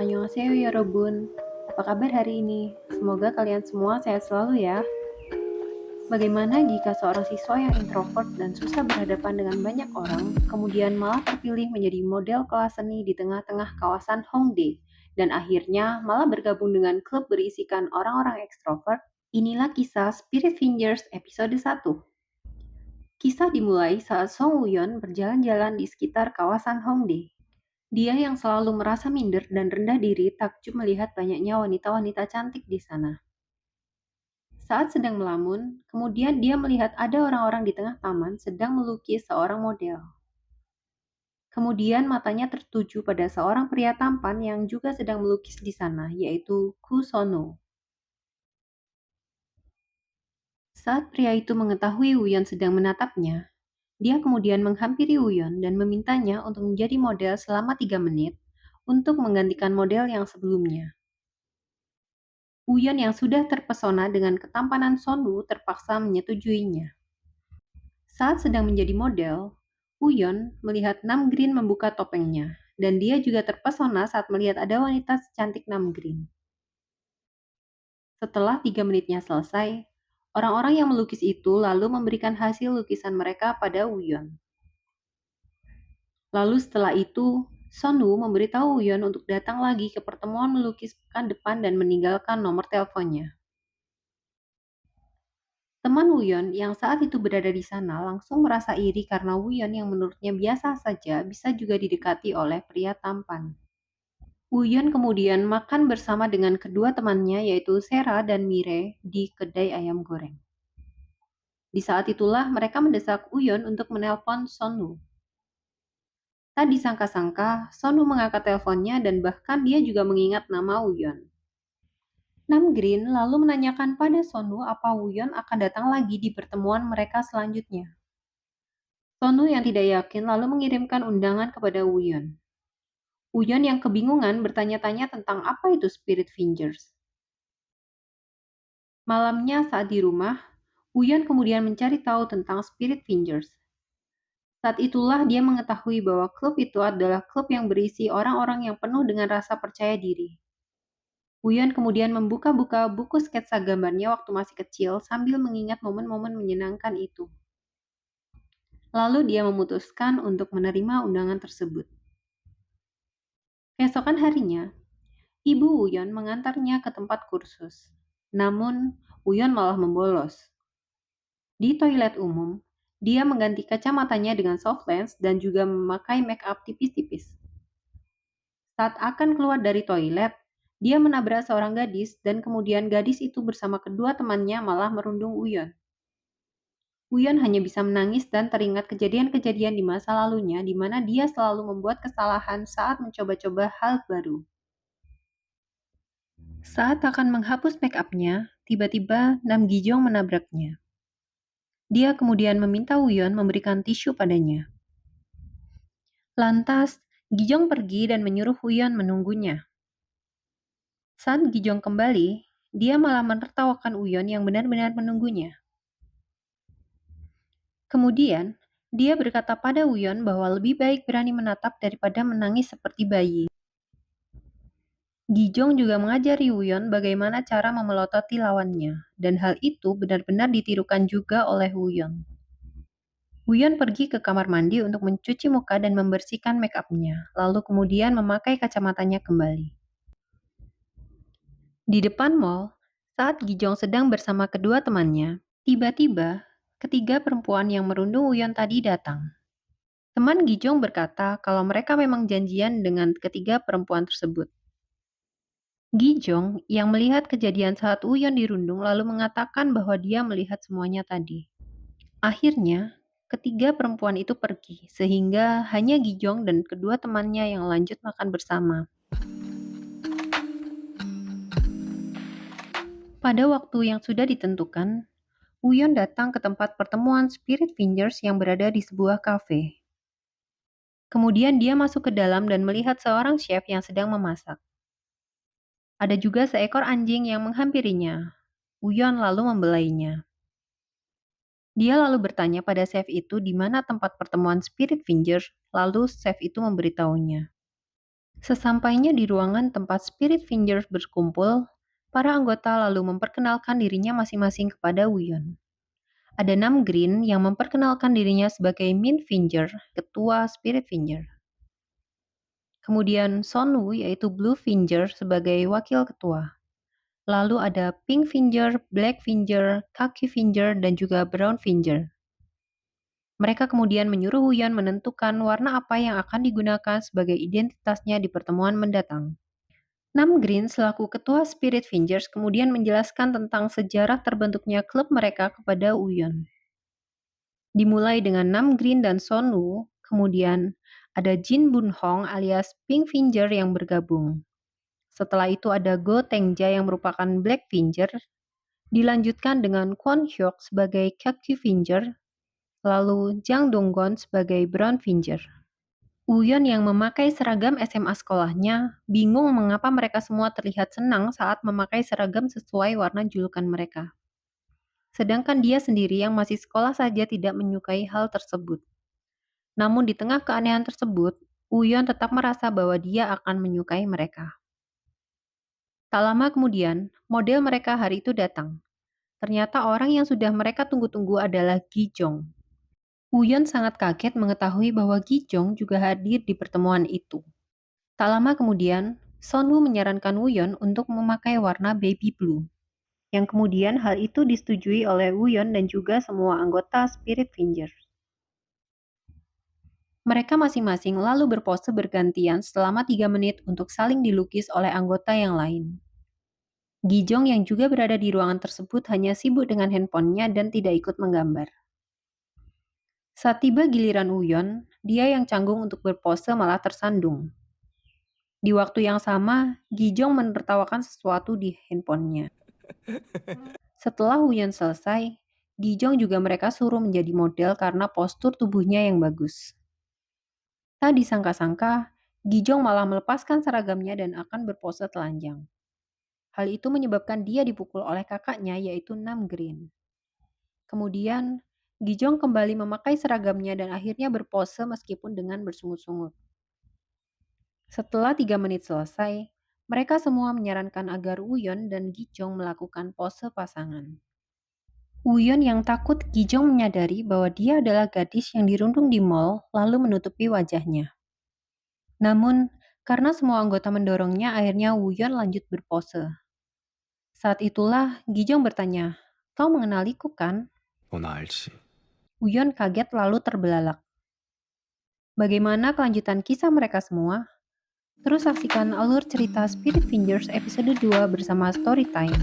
Annyeonghaseyo ya Robun. Apa kabar hari ini? Semoga kalian semua sehat selalu ya. Bagaimana jika seorang siswa yang introvert dan susah berhadapan dengan banyak orang, kemudian malah terpilih menjadi model kelas seni di tengah-tengah kawasan Hongdae, dan akhirnya malah bergabung dengan klub berisikan orang-orang ekstrovert? Inilah kisah Spirit Fingers episode 1. Kisah dimulai saat Song Woo-yeon berjalan-jalan di sekitar kawasan Hongdae. Dia yang selalu merasa minder dan rendah diri takjub melihat banyaknya wanita-wanita cantik di sana. Saat sedang melamun, kemudian dia melihat ada orang-orang di tengah taman sedang melukis seorang model. Kemudian matanya tertuju pada seorang pria tampan yang juga sedang melukis di sana, yaitu Ku Sono. Saat pria itu mengetahui Woo-yeon sedang menatapnya, dia kemudian menghampiri Woo-yeon dan memintanya untuk menjadi model selama 3 menit untuk menggantikan model yang sebelumnya. Woo-yeon yang sudah terpesona dengan ketampanan Son-woo terpaksa menyetujuinya. Saat sedang menjadi model, Woo-yeon melihat Namgreen membuka topengnya, dan dia juga terpesona saat melihat ada wanita secantik Namgreen. Setelah 3 menitnya selesai, orang-orang yang melukis itu lalu memberikan hasil lukisan mereka pada Woo-yeon. Lalu setelah itu, Son-woo memberitahu Woo-yeon untuk datang lagi ke pertemuan melukis pekan depan dan meninggalkan nomor teleponnya. Teman Woo-yeon yang saat itu berada di sana langsung merasa iri karena Woo-yeon yang menurutnya biasa saja bisa juga didekati oleh pria tampan. Woo-yeon kemudian makan bersama dengan kedua temannya yaitu Sera dan Mire di kedai ayam goreng. Di saat itulah mereka mendesak Woo-yeon untuk menelpon Son-woo. Tak disangka-sangka, Son-woo mengangkat teleponnya dan bahkan dia juga mengingat nama Woo-yeon. Namgreen lalu menanyakan pada Son-woo apa Woo-yeon akan datang lagi di pertemuan mereka selanjutnya. Son-woo yang tidak yakin lalu mengirimkan undangan kepada Woo-yeon. Woo-yeon yang kebingungan bertanya-tanya tentang apa itu Spirit Fingers. Malamnya saat di rumah, Woo-yeon kemudian mencari tahu tentang Spirit Fingers. Saat itulah dia mengetahui bahwa klub itu adalah klub yang berisi orang-orang yang penuh dengan rasa percaya diri. Woo-yeon kemudian membuka-buka buku sketsa gambarnya waktu masih kecil sambil mengingat momen-momen menyenangkan itu. Lalu dia memutuskan untuk menerima undangan tersebut. Keesokan harinya, Ibu Woo-yeon mengantarnya ke tempat kursus. Namun, Woo-yeon malah membolos. Di toilet umum, dia mengganti kacamatanya dengan soft lens dan juga memakai make up tipis-tipis. Saat akan keluar dari toilet, dia menabrak seorang gadis dan kemudian gadis itu bersama kedua temannya malah merundung Woo-yeon. Woo-yeon hanya bisa menangis dan teringat kejadian-kejadian di masa lalunya di mana dia selalu membuat kesalahan saat mencoba-coba hal baru. Saat akan menghapus make up-nya, tiba-tiba Nam Gi-jong menabraknya. Dia kemudian meminta Woo-yeon memberikan tisu padanya. Lantas, Gi-jong pergi dan menyuruh Woo-yeon menunggunya. Saat Gi-jong kembali, dia malah menertawakan Woo-yeon yang benar-benar menunggunya. Kemudian, dia berkata pada Woo-yeon bahwa lebih baik berani menatap daripada menangis seperti bayi. Gi-jong juga mengajari Woo-yeon bagaimana cara memelototi lawannya, dan hal itu benar-benar ditirukan juga oleh Woo-yeon. Woo-yeon pergi ke kamar mandi untuk mencuci muka dan membersihkan make up-nya, lalu kemudian memakai kacamatanya kembali. Di depan mall, saat Gi-jong sedang bersama kedua temannya, tiba-tiba ketiga perempuan yang merundung Woo-yeon tadi datang. Teman Gi-jong berkata kalau mereka memang janjian dengan ketiga perempuan tersebut. Gi-jong yang melihat kejadian saat Woo-yeon dirundung lalu mengatakan bahwa dia melihat semuanya tadi. Akhirnya, ketiga perempuan itu pergi, sehingga hanya Gi-jong dan kedua temannya yang lanjut makan bersama. Pada waktu yang sudah ditentukan, Woo-yeon datang ke tempat pertemuan Spirit Fingers yang berada di sebuah kafe. Kemudian dia masuk ke dalam dan melihat seorang chef yang sedang memasak. Ada juga seekor anjing yang menghampirinya. Woo-yeon lalu membelainya. Dia lalu bertanya pada chef itu di mana tempat pertemuan Spirit Fingers, lalu chef itu memberitahunya. Sesampainya di ruangan tempat Spirit Fingers berkumpul, para anggota lalu memperkenalkan dirinya masing-masing kepada Wuyon. Ada 6 Green yang memperkenalkan dirinya sebagai Min Finger, ketua Spirit Finger. Kemudian Sonwoo yaitu Blue Finger sebagai wakil ketua. Lalu ada Pink Finger, Black Finger, Khaki Finger, dan juga Brown Finger. Mereka kemudian menyuruh Huyan menentukan warna apa yang akan digunakan sebagai identitasnya di pertemuan mendatang. Nam Green selaku ketua Spirit Fingers kemudian menjelaskan tentang sejarah terbentuknya klub mereka kepada Uyon. Dimulai dengan Nam Green dan Sonwoo, kemudian ada Jin Bun Hong alias Pink Finger yang bergabung. Setelah itu ada Go Tengja yang merupakan Black Finger, dilanjutkan dengan Kwon Hyuk sebagai Khaki Finger, lalu Jang Donggon sebagai Brown Finger. Uyon yang memakai seragam SMA sekolahnya bingung mengapa mereka semua terlihat senang saat memakai seragam sesuai warna julukan mereka. Sedangkan dia sendiri yang masih sekolah saja tidak menyukai hal tersebut. Namun di tengah keanehan tersebut, Uyon tetap merasa bahwa dia akan menyukai mereka. Tak lama kemudian, model mereka hari itu datang. Ternyata orang yang sudah mereka tunggu-tunggu adalah Gi Jong. Uyon sangat kaget mengetahui bahwa Gi Jong juga hadir di pertemuan itu. Tak lama kemudian, Sonwoo menyarankan Uyon untuk memakai warna baby blue. Yang kemudian hal itu disetujui oleh Uyon dan juga semua anggota Spirit Fingers. Mereka masing-masing lalu berpose bergantian selama 3 menit untuk saling dilukis oleh anggota yang lain. Gijong yang juga berada di ruangan tersebut hanya sibuk dengan handphonenya dan tidak ikut menggambar. Saat tiba giliran Uyon, dia yang canggung untuk berpose malah tersandung. Di waktu yang sama, Gijong menertawakan sesuatu di handphonenya. Setelah Uyon selesai, Gijong juga mereka suruh menjadi model karena postur tubuhnya yang bagus. Tak disangka-sangka, Gijong malah melepaskan seragamnya dan akan berpose telanjang. Hal itu menyebabkan dia dipukul oleh kakaknya yaitu Nam Green. Kemudian, Gijong kembali memakai seragamnya dan akhirnya berpose meskipun dengan bersungut-sungut. Setelah 3 menit selesai, mereka semua menyarankan agar Uyon dan Gijong melakukan pose pasangan. Uyon yang takut Gijong menyadari bahwa dia adalah gadis yang dirundung di mall lalu menutupi wajahnya. Namun, karena semua anggota mendorongnya, akhirnya Uyon lanjut berpose. Saat itulah Gijong bertanya, "Kau mengenaliku kan?" 나 알지. Uyon kaget lalu terbelalak. Bagaimana kelanjutan kisah mereka semua? Terus saksikan alur cerita Spirit Fingers episode 2 bersama Storytime.